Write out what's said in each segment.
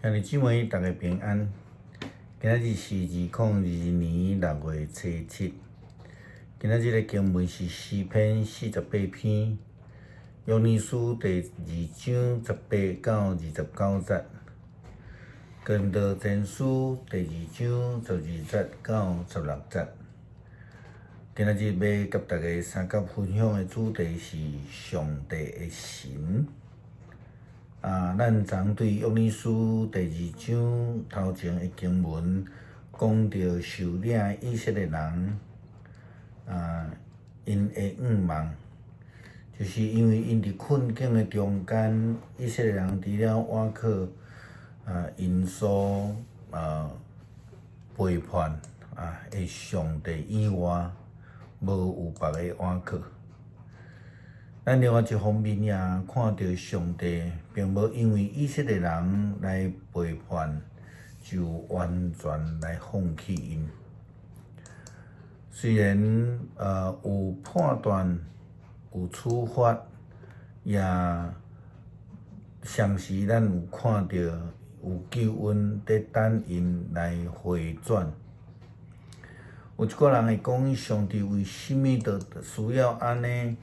兄弟姊妹，大家平安。今仔日是2022年6月初7。今仔日的经文是诗篇48篇，约珥书第2章18到29节，哥林多前书第2章12节到16节。今仔日要甲大家三角分享的主题是上帝的神。咱昨对约珥书第2章头前的经文讲到受领以色列人，因的愿望，就是因为因伫困境的中间，以色列人除了倚靠因所背叛的上帝以外，无有别个倚靠。咱另外一方面也看到上帝并无因为以色列人来背叛，就完全来放弃因。虽然有判断、有处罚，也上时咱有看到有救恩在等因来回转。有一个人会讲，上帝为什么都需要安尼？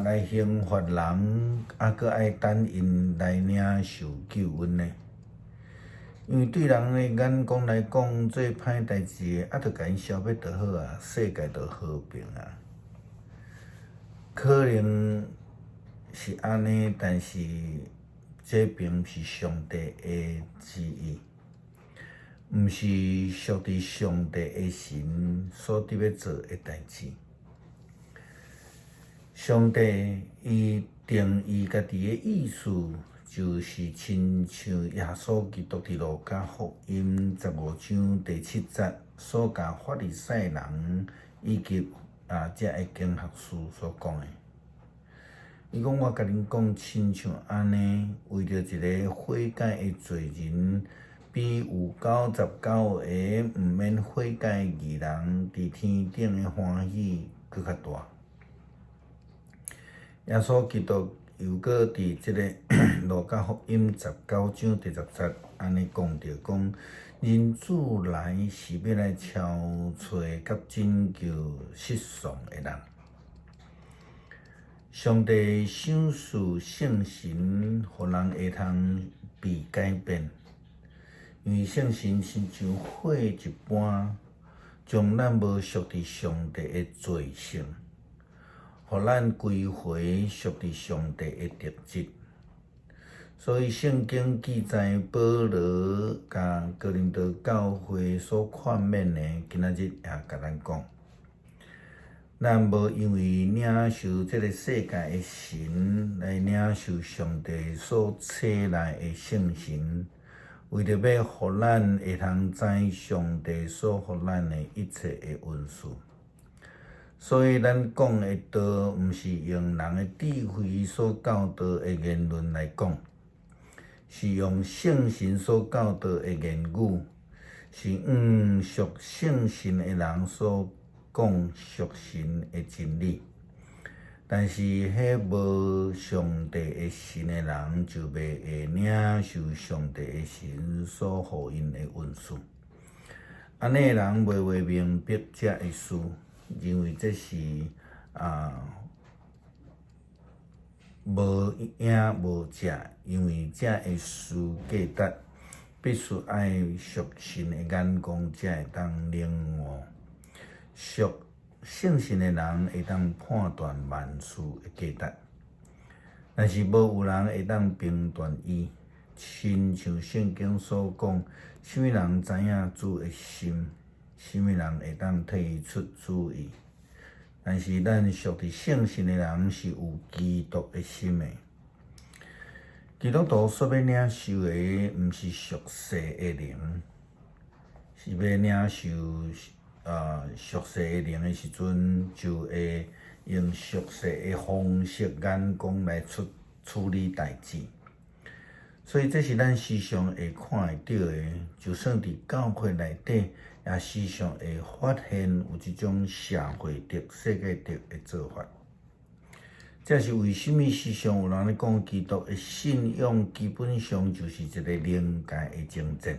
来刑罚人，搁爱等因来领受救恩呢？因为对人的眼光来讲，做歹代志的，著甲因消灭就好啊，世界就和平啊。可能是安尼，但是这并不是上帝的旨意，毋是属于上帝的神所伫要做的代志。上帝伊定义家己的意思，就是亲像耶稣基督伫路加福音15章第7节所甲法利赛人以及这个经学士所讲的。伊讲我甲恁讲，亲像安尼，为着一个悔改的罪人，比有99个毋免悔改的义人伫天顶的欢喜搁较大。耶稣基督又搁伫即个路加福音19章第10节安尼讲着，讲人子来是要来敲找甲拯救失丧的人。上帝赏赐圣神，互人会通被改变，因为圣神亲像火一般，将咱无属伫上帝的罪性，互咱归回属伫上帝的特质。所以圣经记载保罗甲哥林多教会所劝勉的，今仔日也甲咱讲，咱无因为领受这个世界的神来领受上帝所赐来的圣神，为着要互咱会通知上帝所互咱的一切的恩赐。所以咱讲的道，毋是用人的智慧所教导的言论来讲，是用圣神所教导的言语，是属圣神的人所讲属神的真理。但是迄无上帝的神的人，就袂会领受上帝的神所互因的恩赐。安尼的人袂会明白这个事，认为这是无影无迹，因为这会事价值，必须爱属神的眼光才会当领悟。属圣神的人会当判断万事的价值，但是无有人会当评断伊。亲像圣经所讲，什么人知影主的心，什么人会当替伊出主意。但是咱属伫圣神的人是有基督的心的。基督徒所要领受的，毋是属世的灵，是要领受属世的灵的时阵，就会用属世的方式眼光来处理代志。所以这是咱时常会看会到的，就算伫教会内底，也时常会发现有即种社会的、世界的做法。这是为什么？时常有人咧讲，基督的信仰基本上就是一个灵界的征战。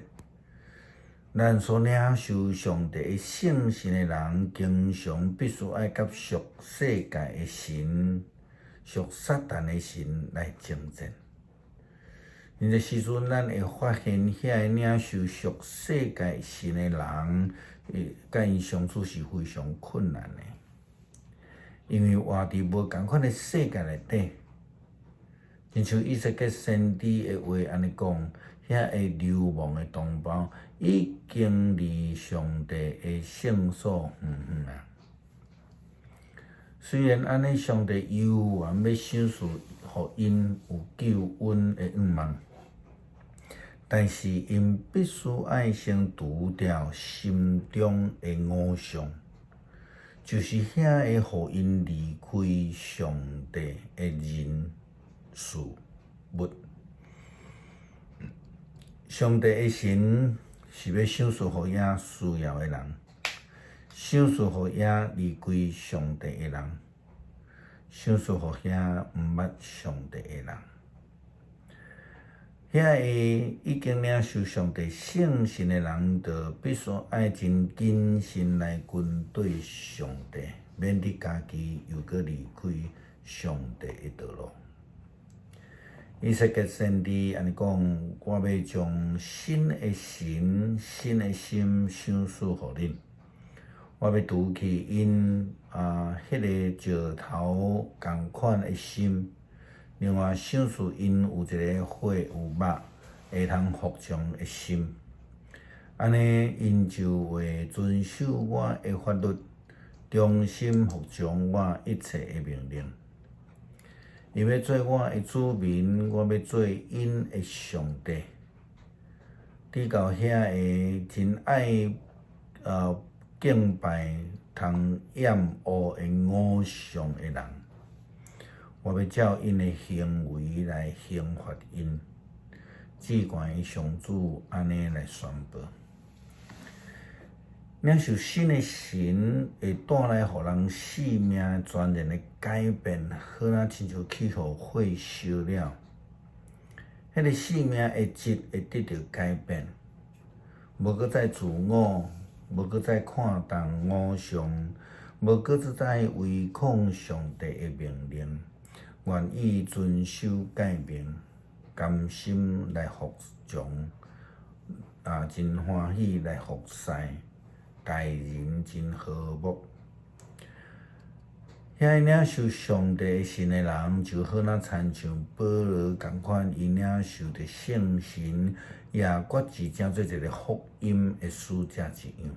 咱所领受上帝的圣神的人，经常必须爱甲属世界的神、属撒旦的神来征战。因这时阵，咱会发现遐领受属世界神的人，甲因相处是非常困难的。因为活伫无共款的世界内底，亲像以色列先知的话安尼讲，遐会流亡的同胞已经离上帝的圣所远远啊。虽然安尼，上帝犹原要赏赐互因有救恩的愿望，但是因必须爱先除掉心中的偶像。就是遐会互因离开上帝的人事物。上帝的神是要赏赐互遐需要的人，赏赐互遐离开上帝的人，赏赐互遐毋捌上帝的人。遐会已经领受上帝圣神的人，就必须爱真谨慎来跟对上帝，免得家己又搁离开上帝的道路。以色列先知安尼讲：我要将新的神、新的心赏赐互恁，我要除去因迄个石头共款的心。另外，赏赐因有一个血有肉会通服从的心，安尼因就会遵守我的法律，忠心服从我一切的命令。伊要做我的子民，我要做因的上帝。伫到遐个真爱敬拜通厌恶的偶像的人。我要照因的行为来刑罚因，至悬的上主安尼来宣布。领受新的神会带来互人生命全然的改变，好若亲像气候火烧了，迄个生命的质会得到改变，无搁再自我，无搁再看重偶像，无搁再违抗上帝的命令。愿意遵守诫命，甘心来服从，真欢喜来服侍，待人真和睦。遐领受上帝神的人，就好若亲像保罗共款，伊领受着圣神，也决志成做一个福音的使者一样。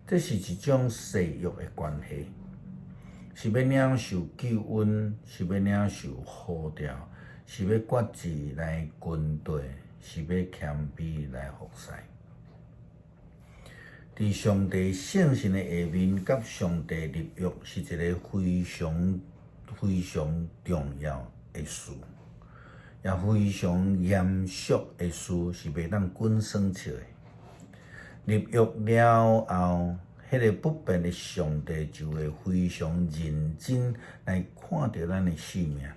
这是一种誓约的关系。是要领受救恩，是要领受呼召，是要决志来跟对，是要谦卑来服侍。伫上帝圣神的下面，甲上帝立约是一个非常重要的事，也非常严肃的事，是袂当滚算笑的。立约了后，迄个不变的上帝就会非常认真来看着咱的生命，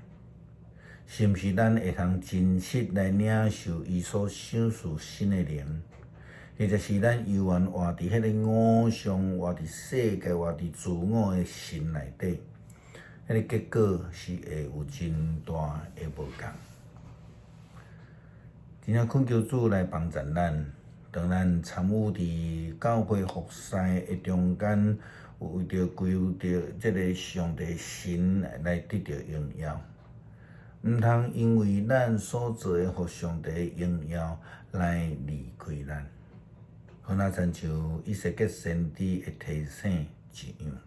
是毋是咱会通真实来领受伊所赏赐新的灵，或者是咱犹原活伫迄个偶像、活伫世界、活伫自我的心内底，迄个结果是会有真大的无共。真正恳求主来帮助咱。当咱参与伫教会服侍的中间，为着归着这个上帝神来得到荣耀，毋通因为咱所做的互上帝的荣耀来离开咱。好若亲像以色列先知的提醒一样。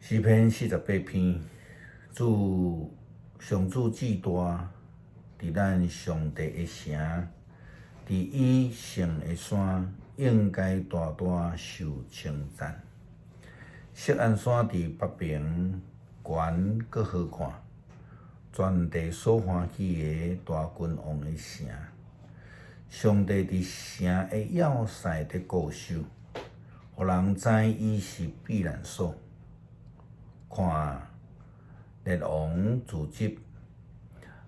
诗篇48篇，上主至大，伫咱上帝的城。伫以圣的山，应该大大受称赞。锡安山伫北边，悬阁好看，全地所欢喜的大君王的城。上帝伫城的要塞伫固守，互人知伊是避难所。看列王自急，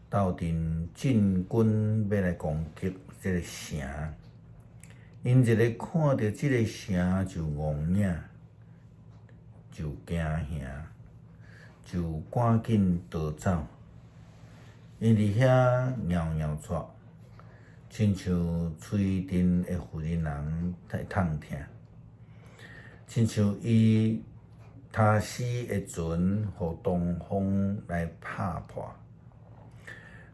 斗阵进军要来攻击这个城。因一个看到这个城就戆领，就惊吓，就赶紧逃走。因伫遐蹑蹑撮，亲像喙阵会妇人在痛疼，亲像伊他死的船，互东风来拍破。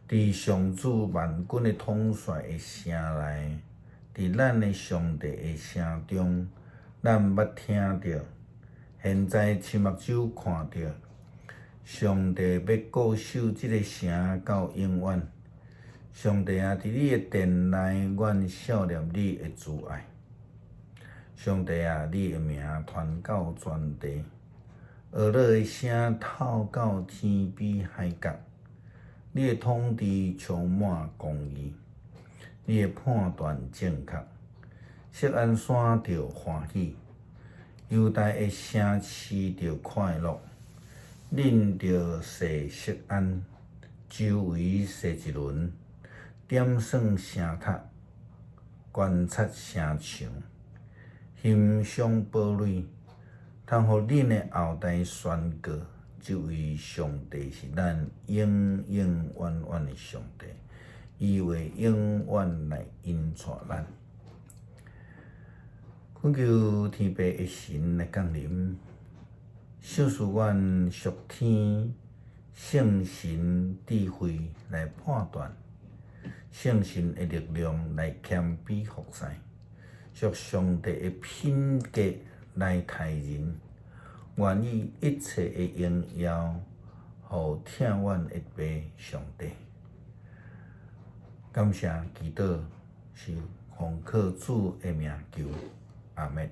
伫上主万军的统帅的声内，伫咱的上帝的声中，咱捌听着，现在亲目睭看着，上帝要固守这个城到永远。上帝啊，伫你的殿内，阮少念你的慈爱。上帝啊，你的名传到全地，俄勒的声透到天比海角。你的统治充满公义，你的判断正确。锡安山着欢喜，犹大的城市着快乐。恁着设锡安，周围设一轮，点算城塔，观察城墙，欣赏堡垒，通互恁的后代宣告。这位上帝是咱永永远远的上帝，伊会永远来引带咱。恳求天父的神来降临，赏赐阮属天圣神智慧来判断，圣神的力量来谦卑服侍，属上帝的品格来待人。愿意一切的荣耀，互听阮的爸上帝。感谢祈祷，是奉靠主的名求，阿门。